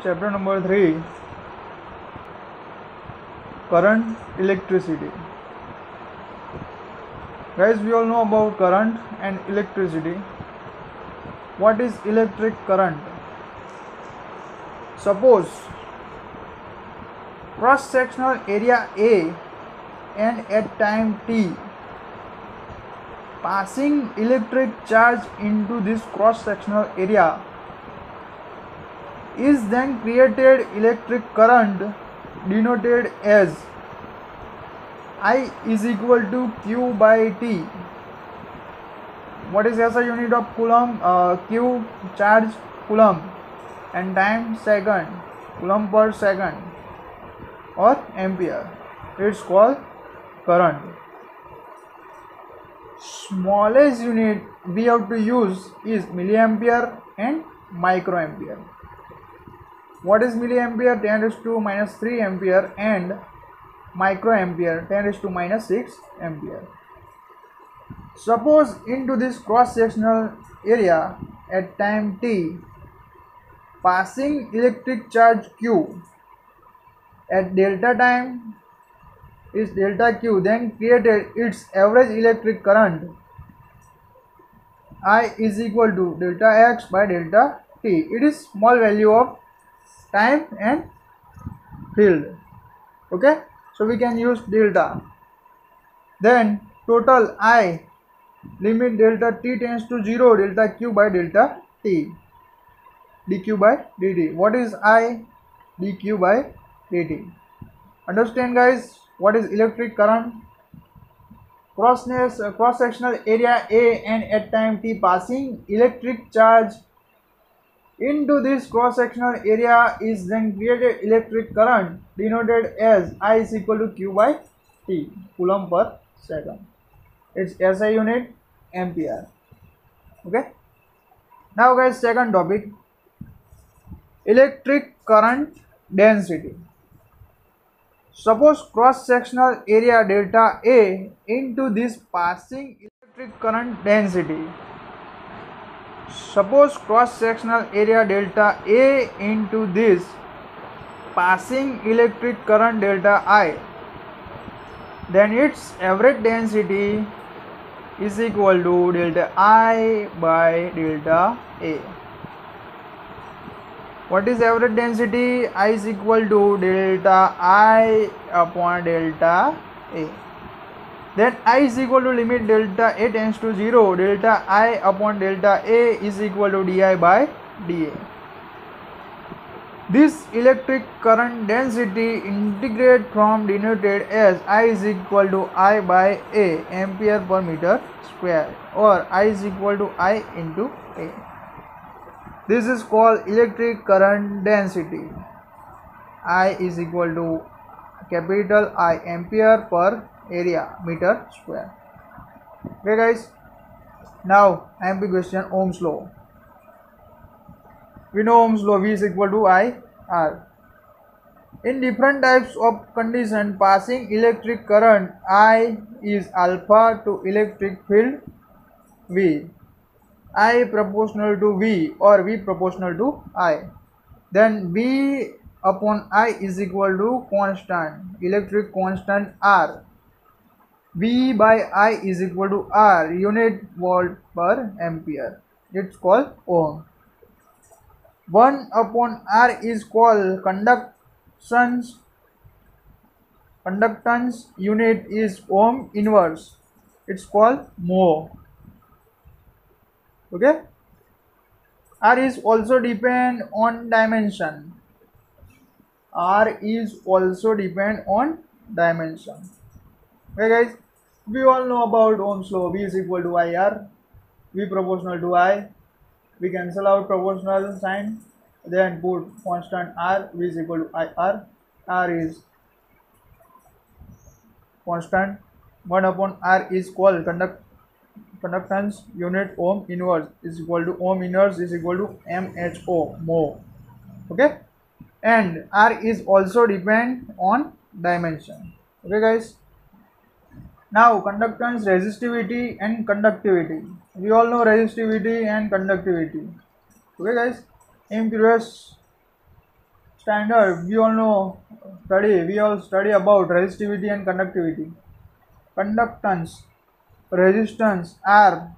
chapter number 3, current, electricity. Guys, we all know about current and electricity. What is electric current? Suppose cross-sectional area A and at time t, passing electric charge into this cross-sectional area is then created electric current denoted as I is equal to Q by T. What is SI unit of Coulomb? Q charge Coulomb and time second, Coulomb per second or ampere. It's called current. Smallest unit we have to use is milliampere and microampere. What is milliampere? 10 raised to minus 3 ampere and microampere 10 raised to minus 6 ampere. Suppose into this cross-sectional area at time t, passing electric charge Q at delta time is delta Q, then created its average electric current I is equal to delta X by delta T. It is small value of time and field. Okay, so we can use delta. Then total I, limit delta t tends to 0, delta Q by delta T, dq by dt. What is I? dq by dt. Understand guys, what is electric current? Cross-sectional area A and at time t, passing electric charge into this cross-sectional area is then created electric current denoted as I is equal to Q by T, Coulomb per second. Its SI unit ampere. Okay. Now guys, second topic, electric current density. Suppose cross-sectional area delta A into this passing electric current density. Suppose cross-sectional area delta A into this passing electric current delta I, then its average density is equal to delta I by delta A. What is average density? I is equal to delta I upon delta A. Then I is equal to limit delta A tends to 0, delta I upon delta A is equal to di by dA. This electric current density integrate from denoted as I is equal to I by A, ampere per meter square, or I is equal to I into A. This is called electric current density. I is equal to capital I, ampere per area meter square. Okay guys, now MP question, Ohm's law. We know Ohm's law, V is equal to I R. In different types of condition, passing electric current I is alpha to electric field V, I proportional to V or V proportional to I. Then V upon I is equal to constant, electric constant R. V by I is equal to R, unit volt per ampere. It's called Ohm. 1 upon R is called conductance. Conductance unit is Ohm inverse. It's called mho. Okay. R is also depend on dimension. R is also depend on dimension. Okay guys, we all know about Ohm's law. V is equal to IR, V proportional to I. We cancel out proportional sign, then put constant R. V is equal to IR. R is constant. 1 upon R is called conductance unit Ohm inverse is equal to Ohm inverse is equal to MHO, mho. Okay, and R is also depend on dimension. Okay guys. Now conductance, resistivity and conductivity. We all know resistivity and conductivity. Okay guys, I am curious standard, we all study about resistivity and conductivity. Conductance, resistance R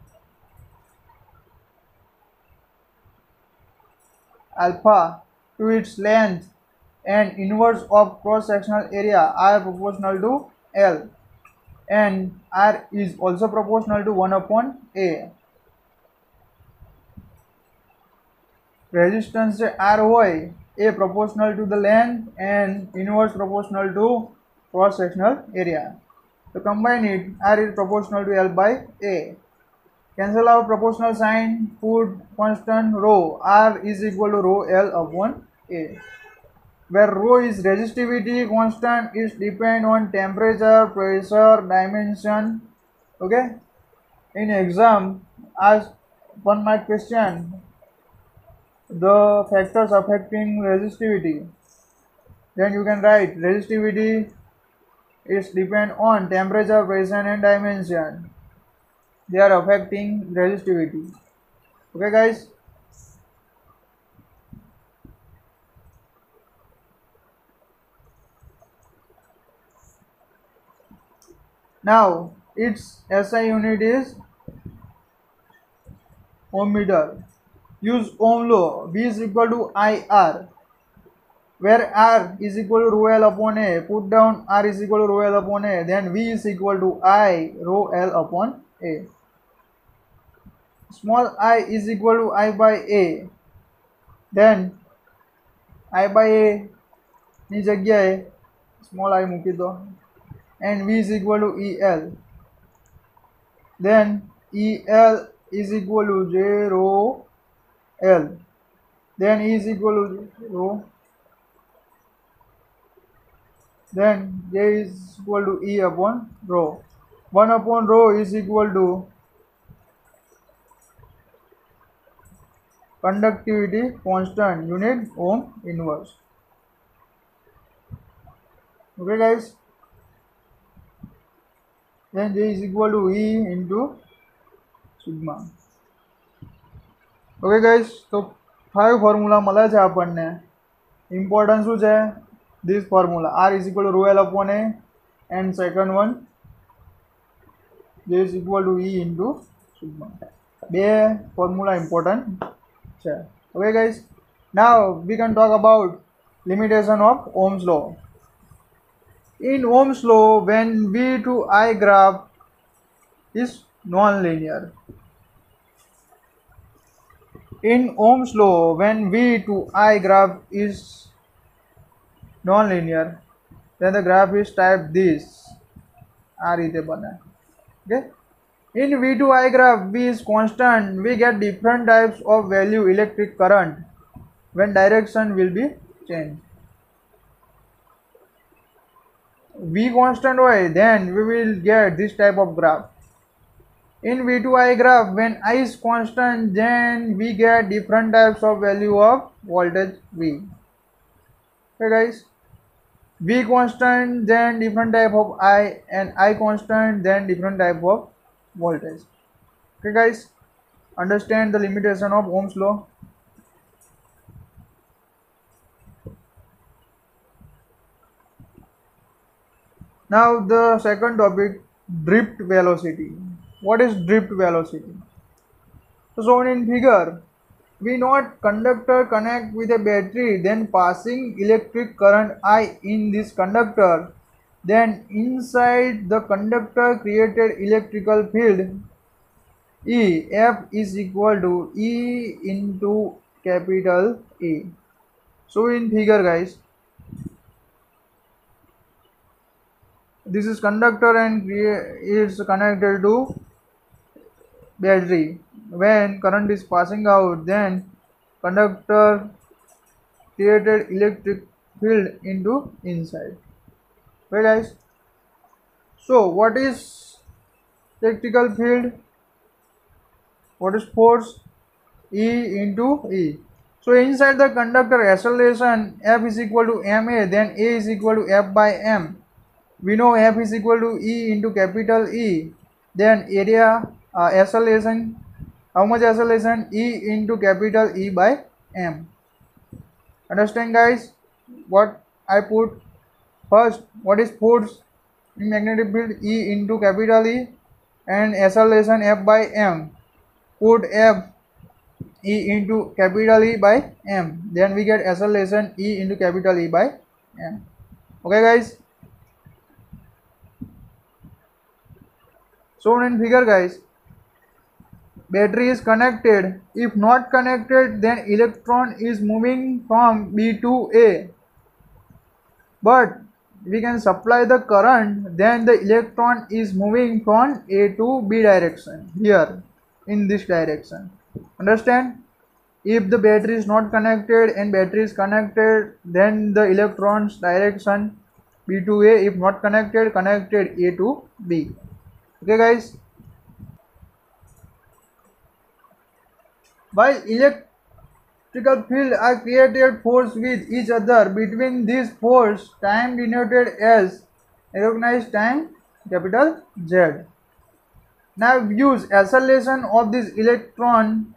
alpha to its length and inverse of cross sectional area are proportional to L, and R is also proportional to 1 upon A. Resistance R હોય A proportional to the length and inverse proportional to cross sectional area. To combine it, R is proportional to L by A. Cancel out proportional sign, put constant rho. R is equal to rho L upon A. Where rho is resistivity, constant is depend on temperature, pressure, dimension. Okay. In exam, ask 1 mark question, the factors affecting resistivity. Then you can write resistivity is depend on temperature, pressure and dimension. They are affecting resistivity. Okay guys. Now its SI unit is ohm meter. Use ohm law. V is equal to IR, where R is equal to rho L upon A. Put down R is equal to rho L upon A. Then V is equal to I rho L upon A. Small I is equal to I by A. Then I by A ની જગ્યાએ small I મૂકી દો, and V is equal to EL. Then EL is equal to J rho L. Then E is equal to rho. Then J is equal to E upon rho. 1 upon rho is equal to conductivity constant, unit ohm inverse. Okay guys. Then J is equal to E into sigma. Okay guys, તો 5 formula મળે છે આપણને. Important શું છે? This formula R is equal to rho L upon A, and second one J is equal to E into sigma. બે formula important છે. Okay guys, now we can talk about limitation of Ohm's law. In Ohm's law, when V to I graph is non-linear. In Ohm's law, when V to I graph is non-linear, then the graph is type this. Okay. In V to I graph, V is constant. We get different types of value electric current when direction will be changed. V constant way, then we will get this type of graph. In V to I graph, when I is constant, then we get different types of value of voltage V. Okay guys, V constant, then different type of I, and I constant, then different type of voltage. Okay guys, understand the limitation of Ohm's law. Now the second topic, drift velocity. What is drift velocity? So shown in figure, we note conductor connect with a battery, then passing electric current I in this conductor, then inside the conductor created electrical field E, F is equal to E into capital E. So in figure guys, this is conductor and it's connected to battery. When current is passing out, then conductor created electric field into inside. Okay guys, so what is electrical field? What is force? E into E. So inside the conductor acceleration F is equal to ma, then A is equal to F by m. We know F is equal to E into capital E. Then area acceleration, how much acceleration? E into capital E by m. Understand guys? what I put first, what is force in magnetic field? E into capital E, and acceleration F by m. Put F E into capital E by m, then we get acceleration E into capital E by m. Okay guys, shown in figure guys, battery is connected. If not connected, then electron is moving from B to A, but we can supply the current, then the electron is moving from A to B direction, here in this direction. Understand? If the battery is not connected and battery is connected, then the electrons direction B to A. If not connected, connected A to B. Okay guys, while electrical field are created force with each other, between this force, time denoted as recognized time capital Z. Now use acceleration of this electron,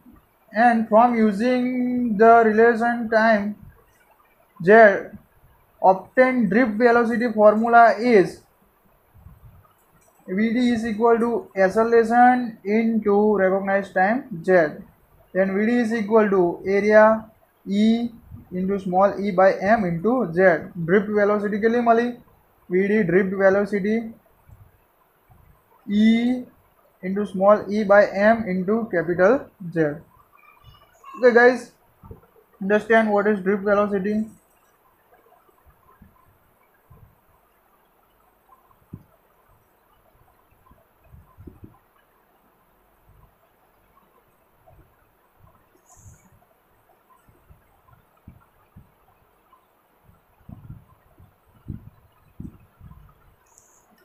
and from using the relation time Z, obtain drift velocity formula is Vd is equal to acceleration into recognized time Z. Then Vd is equal to area E into small e by m into Z. Drift velocity के लिए मली Vd drift velocity E into small e by m into capital Z. Okay guys, understand what is drift velocity?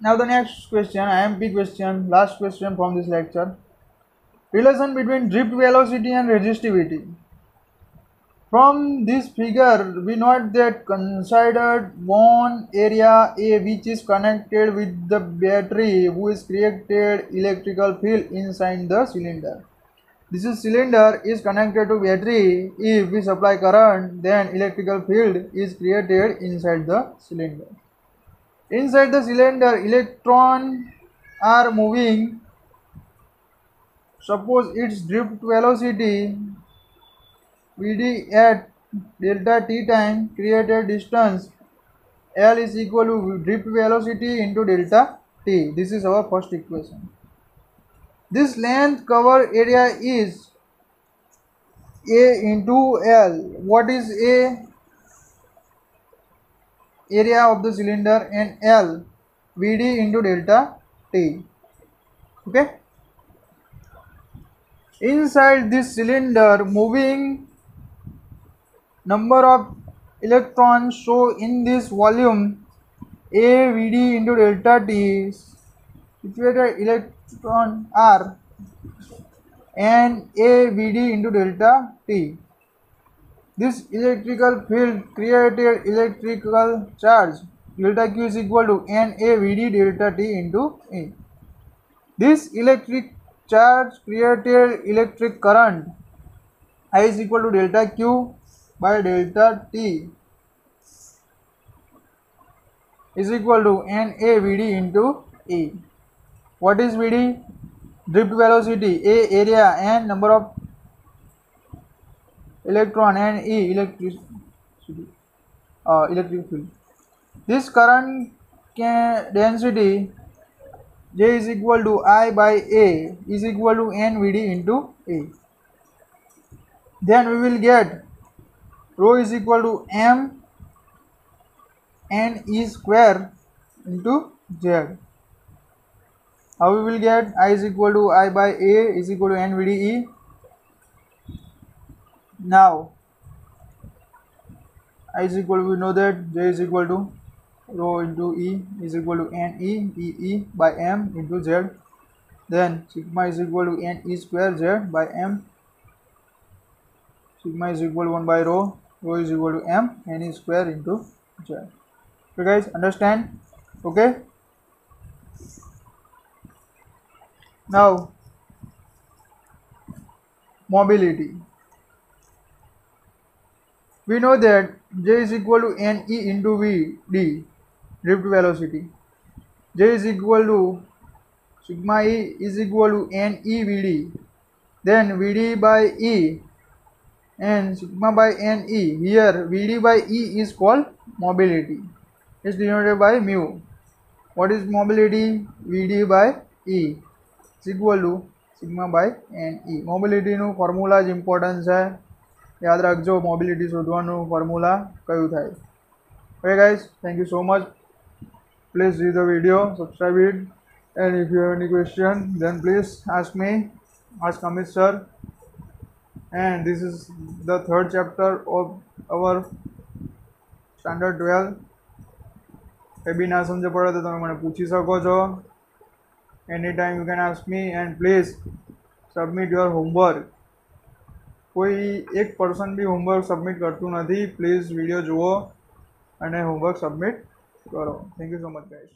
Now the next question, IMP question, last question from this lecture. Relation between drift velocity and resistivity. From this figure, we note that considered one area A which is connected with the battery which created electrical field inside the cylinder. This cylinder is connected to battery. If we supply current, then electrical field is created inside the cylinder. Inside the cylinder, electrons are moving. Suppose its drift velocity Vd at delta t time created distance L is equal to drift velocity into delta t. This is our first equation. This length cover area is A into L. What is A? Area of the cylinder, and L Vd into delta t. Okay. Inside this cylinder, moving number of electrons. So in this volume, A Vd into delta t, situated electron are and A Vd into delta t. This electrical field created electrical charge delta q is equal to N A Vd delta t into A. This electric charge created electric current I is equal to delta q by delta t is equal to N A Vd into A. What is Vd? Drift velocity, A area, and number of electron, and E electric field. This current density J is equal to I by A is equal to N Vd into A. Then we will get rho is equal to M N E square into Z. How we will get? I is equal to I by A is equal to N Vd E. Now I is equal to, we know that J is equal to rho into E is equal to N E by M into Z. Then sigma is equal to N E square Z by M. Sigma is equal to 1 by rho is equal to M N E square into Z. Okay guys, understand? Okay. Now mobility. We know that J is equal to NE into VD, drift velocity. J is equal to sigma E is equal to NE VD. Then VD by E and sigma by NE. Here VD by E is called mobility. It's denoted by mu. What is mobility? VD by E is equal to sigma by NE. Mobility નું formula જ important છે. યાદ રાખજો mobility શોધવાનું formula કયું થાય. Okay guys, thank you so much. Please see the video, subscribe it, and if you have any question then please ask me, ask Amit sir. And this is the third chapter of our standard 12. એ બી ના સમજ પડે તો તમે મને પૂછી શકો છો. Anytime you can ask me, and please submit your homework. કોઈ એક પર્સન બી હોમવર્ક સબમિટ કરતું નથી. પ્લીઝ વિડીયો જુઓ અને હોમવર્ક સબમિટ કરો. Thank you so much guys.